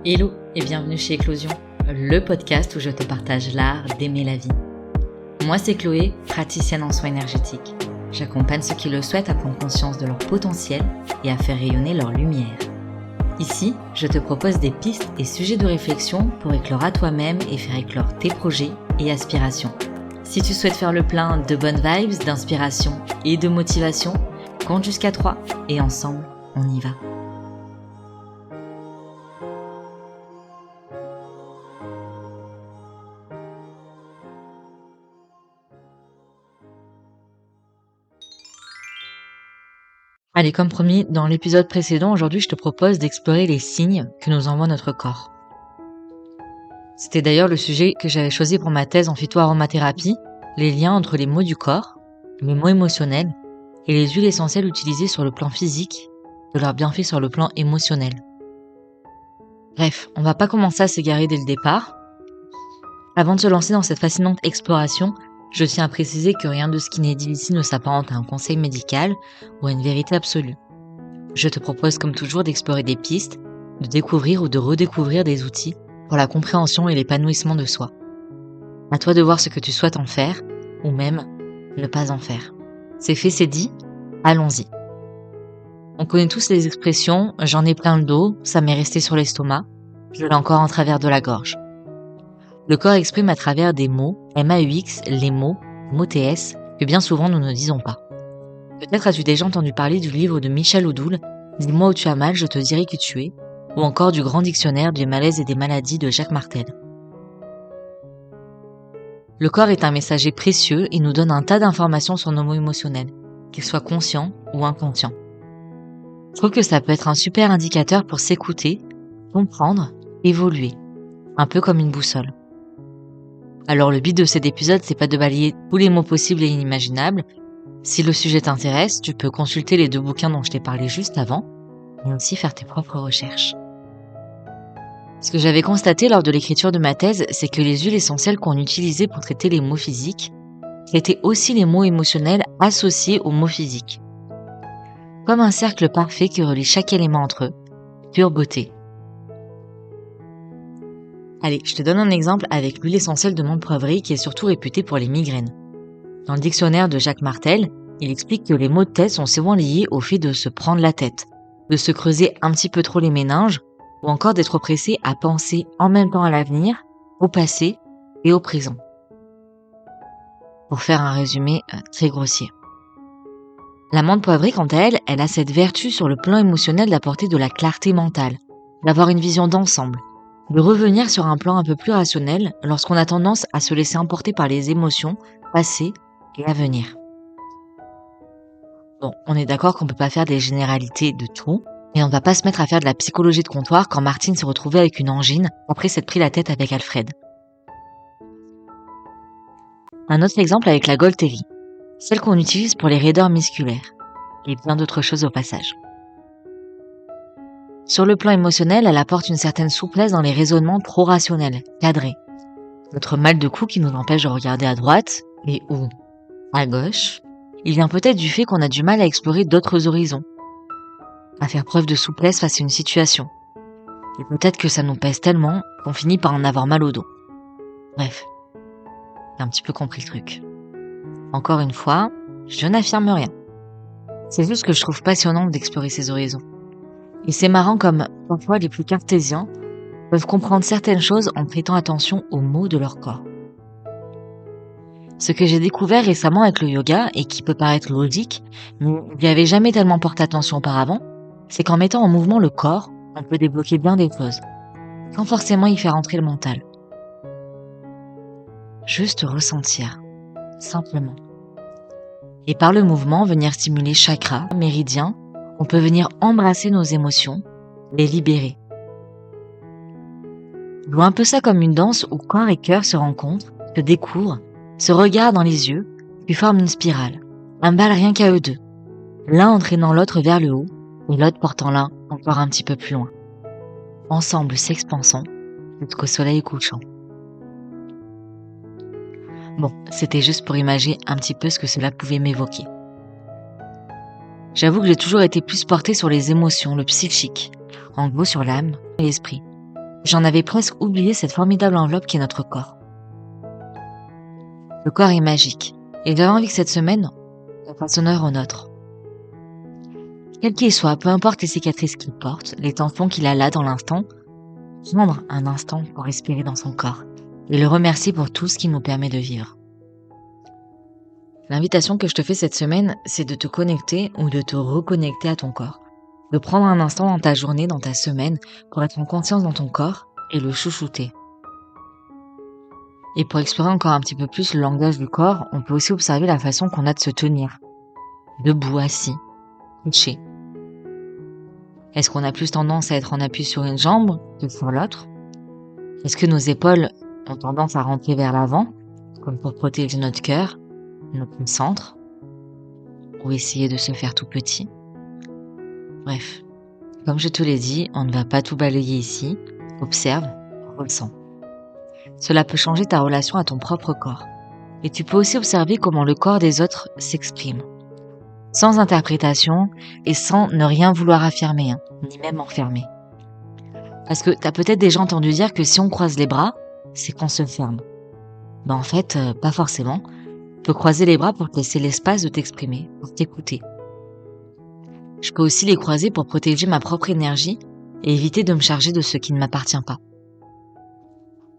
Hello et bienvenue chez Éclosion, le podcast où je te partage l'art d'aimer la vie. Moi c'est Chloé, praticienne en soins énergétiques. J'accompagne ceux qui le souhaitent à prendre conscience de leur potentiel et à faire rayonner leur lumière. Ici, je te propose des pistes et sujets de réflexion pour éclore à toi-même et faire éclore tes projets et aspirations. Si tu souhaites faire le plein de bonnes vibes, d'inspiration et de motivation, compte jusqu'à 3 et ensemble, on y va. Allez, comme promis, dans l'épisode précédent, aujourd'hui je te propose d'explorer les signes que nous envoie notre corps. C'était d'ailleurs le sujet que j'avais choisi pour ma thèse en phytoaromathérapie, les liens entre les maux du corps, les maux émotionnels et les huiles essentielles utilisées sur le plan physique, de leurs bienfaits sur le plan émotionnel. Bref, on va pas commencer à s'égarer dès le départ. Avant de se lancer dans cette fascinante exploration, je tiens à préciser que rien de ce qui n'est dit ici ne s'apparente à un conseil médical ou à une vérité absolue. Je te propose comme toujours d'explorer des pistes, de découvrir ou de redécouvrir des outils pour la compréhension et l'épanouissement de soi. À toi de voir ce que tu souhaites en faire, ou même ne pas en faire. C'est fait, c'est dit, allons-y. On connaît tous les expressions « j'en ai plein le dos »,« ça m'est resté sur l'estomac »,« je l'ai encore en travers de la gorge ». Le corps exprime à travers des mots, MAUX, les mots, MOTS, que bien souvent nous ne disons pas. Peut-être as-tu déjà entendu parler du livre de Michel Oudoul, Dis-moi où tu as mal, je te dirai qui tu es, ou encore du grand dictionnaire du malaise et des maladies de Jacques Martel. Le corps est un messager précieux et nous donne un tas d'informations sur nos mots émotionnels, qu'ils soient conscients ou inconscients. Je trouve que ça peut être un super indicateur pour s'écouter, comprendre, évoluer, un peu comme une boussole. Alors le but de cet épisode, c'est pas de balayer tous les mots possibles et inimaginables. Si le sujet t'intéresse, tu peux consulter les 2 bouquins dont je t'ai parlé juste avant, et aussi faire tes propres recherches. Ce que j'avais constaté lors de l'écriture de ma thèse, c'est que les huiles essentielles qu'on utilisait pour traiter les maux physiques étaient aussi les maux émotionnels associés aux maux physiques. Comme un cercle parfait qui relie chaque élément entre eux, pure beauté. Allez, je te donne un exemple avec l'huile essentielle de menthe poivrée qui est surtout réputée pour les migraines. Dans le dictionnaire de Jacques Martel, il explique que les maux de tête sont souvent liés au fait de se prendre la tête, de se creuser un petit peu trop les méninges, ou encore d'être pressé à penser en même temps à l'avenir, au passé et au présent. Pour faire un résumé très grossier. La menthe poivrée, quant à elle, elle a cette vertu sur le plan émotionnel d'apporter de la clarté mentale, d'avoir une vision d'ensemble, de revenir sur un plan un peu plus rationnel lorsqu'on a tendance à se laisser emporter par les émotions passées et à venir. Bon, on est d'accord qu'on peut pas faire des généralités de tout, mais on ne va pas se mettre à faire de la psychologie de comptoir quand Martine s'est retrouvée avec une angine après s'être pris la tête avec Alfred. Un autre exemple avec la Golterie, celle qu'on utilise pour les raideurs musculaires, et bien d'autres choses au passage. Sur le plan émotionnel, elle apporte une certaine souplesse dans les raisonnements trop rationnels, cadrés. Notre mal de cou qui nous empêche de regarder à droite et ou à gauche, il vient peut-être du fait qu'on a du mal à explorer d'autres horizons, à faire preuve de souplesse face à une situation. Et peut-être que ça nous pèse tellement qu'on finit par en avoir mal au dos. Bref, j'ai un petit peu compris le truc. Encore une fois, je n'affirme rien. C'est juste que je trouve passionnant d'explorer ces horizons. Et c'est marrant comme, parfois, les plus cartésiens peuvent comprendre certaines choses en prêtant attention aux mots de leur corps. Ce que j'ai découvert récemment avec le yoga, et qui peut paraître logique, mais j'y avais jamais tellement porté attention auparavant, c'est qu'en mettant en mouvement le corps, on peut débloquer bien des choses, sans forcément y faire entrer le mental. Juste ressentir, simplement. Et par le mouvement, venir stimuler chakras, méridiens, on peut venir embrasser nos émotions, les libérer. Je vois un peu ça comme une danse où corps et cœur se rencontrent, se découvrent, se regardent dans les yeux, puis forment une spirale, un bal rien qu'à eux deux, l'un entraînant l'autre vers le haut, et l'autre portant l'un encore un petit peu plus loin. Ensemble s'expansant, jusqu'au soleil couchant. Bon, c'était juste pour imaginer un petit peu ce que cela pouvait m'évoquer. J'avoue que j'ai toujours été plus portée sur les émotions, le psychique, en gros sur l'âme et l'esprit. J'en avais presque oublié cette formidable enveloppe qui est notre corps. Le corps est magique, et j'avais envie que cette semaine, on fasse honneur au nôtre. Quel qu'il soit, peu importe les cicatrices qu'il porte, les tampons qu'il a là dans l'instant, prendre un instant pour respirer dans son corps et le remercier pour tout ce qu'il nous permet de vivre. L'invitation que je te fais cette semaine, c'est de te connecter ou de te reconnecter à ton corps. De prendre un instant dans ta journée, dans ta semaine, pour être en conscience dans ton corps et le chouchouter. Et pour explorer encore un petit peu plus le langage du corps, on peut aussi observer la façon qu'on a de se tenir. Debout, assis, couché. Est-ce qu'on a plus tendance à être en appui sur une jambe que sur l'autre? Est-ce que nos épaules ont tendance à rentrer vers l'avant, comme pour protéger notre cœur, notre centre, ou essayer de se faire tout petit? Bref, comme je te l'ai dit, on ne va pas tout balayer ici. Observe, ressens. Cela peut changer ta relation à ton propre corps. Et tu peux aussi observer comment le corps des autres s'exprime. Sans interprétation et sans ne rien vouloir affirmer, ni même enfermer. Parce que t'as peut-être déjà entendu dire que si on croise les bras, c'est qu'on se ferme. Ben en fait, pas forcément. Tu peux croiser les bras pour te laisser l'espace de t'exprimer, pour t'écouter. Je peux aussi les croiser pour protéger ma propre énergie et éviter de me charger de ce qui ne m'appartient pas.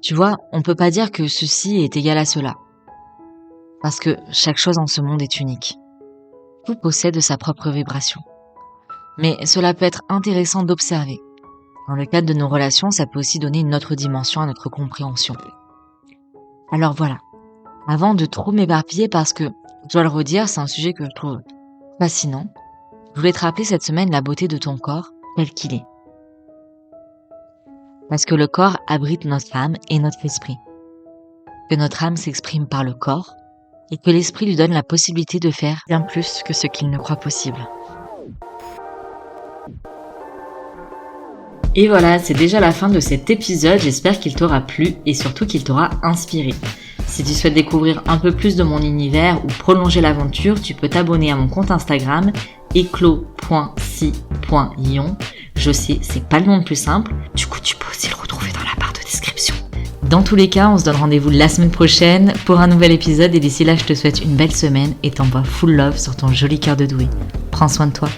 Tu vois, on peut pas dire que ceci est égal à cela. Parce que chaque chose en ce monde est unique. Tout possède sa propre vibration. Mais cela peut être intéressant d'observer. Dans le cadre de nos relations, ça peut aussi donner une autre dimension à notre compréhension. Alors voilà, avant de trop m'éparpiller parce que, je dois le redire, c'est un sujet que je trouve fascinant, je voulais te rappeler cette semaine la beauté de ton corps tel qu'il est. Parce que le corps abrite notre âme et notre esprit. Que notre âme s'exprime par le corps et que l'esprit lui donne la possibilité de faire bien plus que ce qu'il ne croit possible. Et voilà, c'est déjà la fin de cet épisode, j'espère qu'il t'aura plu et surtout qu'il t'aura inspiré. Si tu souhaites découvrir un peu plus de mon univers ou prolonger l'aventure, tu peux t'abonner à mon compte Instagram eclos.si.ion. Je sais, c'est pas le nom le plus simple, du coup tu peux aussi le retrouver dans la barre de description. Dans tous les cas, on se donne rendez-vous la semaine prochaine pour un nouvel épisode et d'ici là, je te souhaite une belle semaine et t'envoie full love sur ton joli cœur de doué. Prends soin de toi.